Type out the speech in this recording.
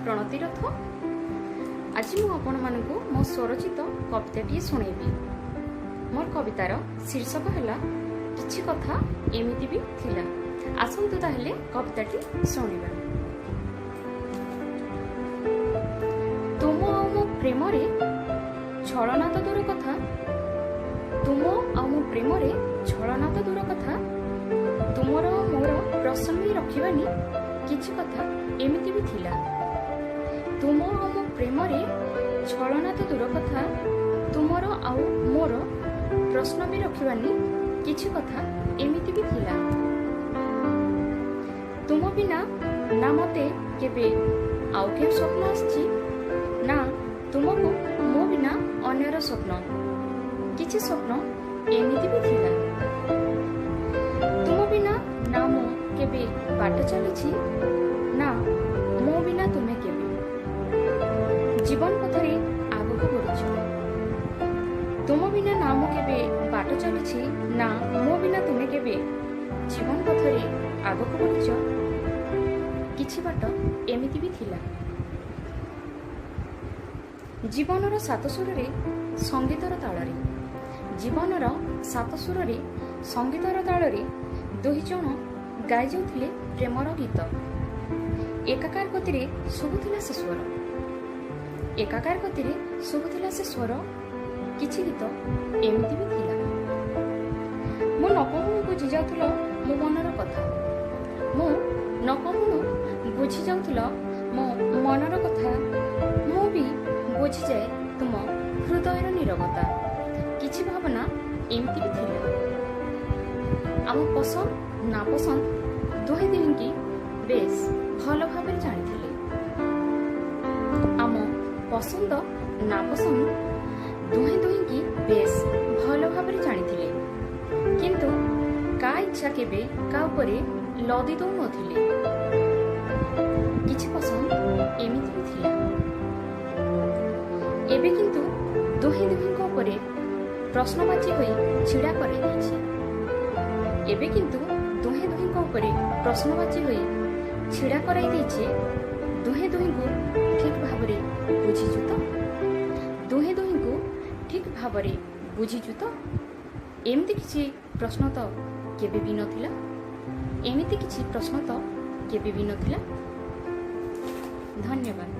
प्रणति रथ। आज मु आपण मानकु मो स्वरचित कविताटी सुनेबी। मोर कवितार शीर्षक है किछि कथा एमिति भी थिला। आसंतु ताहेले कविताटी सुनिबा। तुम आ मो प्रेम रे छलना तो दूर कथा, तुम आ मो प्रेम रे छलना तो दूर कथा, तुमर मोर प्रसन्न रखिबानी किछि कथा एमिति भी थिला। तुम आ मो प्रेम रे छलना तो दूर कथा, तुमर आउ मोर प्रश्न भी रखिबानी किछि कथा एमिति भी थिला। तुम बिना ना मते केबे आउ के स्वप्न आछि, ना तुमको मो बिना अन्यर स्वप्न किछि स्वप्न एमिति भी थिला। तुम बिना ना मो केबे बाट चलिछि, ना मो बिना तुमे केबे जीवन पथरे आगको बढ़िछ। तुम बिना ना मो केबे बाट चलिछि, ना मो बिना तुमे केबे जीवन पथरे आगको बढ़िछ। किछि बाट एमिति भी थिला। जीवनर सात सुरे संगीतर ताଳରେ, जीवनर सात सुरे संगीतर ताଳରେ दुई जण गाई जाउथिले प्रेमर गीत। एकाकार गतिरे शुभुथिला से स्वर, एकाकार गतिरे शुभुथिला से स्वर। किछि गीत एमिति भी थिला। मो नकमुनु बुझी जाउथलो मो मनर कथा, मो नकमुनु बुझी जाउथलो मो मनर कथा। मो भी बुझी जाए तुम हृदयर नीरवता। किछि भावना एमिति भी थिला। आम पसंद ना पसंद दुहे दिन की बेस भल भाव जानी। आम पसंद ना पसंद दुहे की बेस भल भाव जानी, किंतु का इच्छा केबे का उपरे लदी दौ नथिले। किछि पसंद एमिति भी थिला। एबे किंतु दुहे उपरे प्रश्नवाची होई छिड़ा करे दैछि। एबे किंतु दुहे उपरे प्रश्नवाची होई छिड़ा कराई दैछि। दुहे को ठीक भाबरे बुझिछु तो, दुहे को ठीक भाबरे बुझिछु तो। एमिति किछि प्रश्न तो केबे भी नथिला, एमिति किछि प्रश्न तो केबे भी नथिला। धन्यवाद।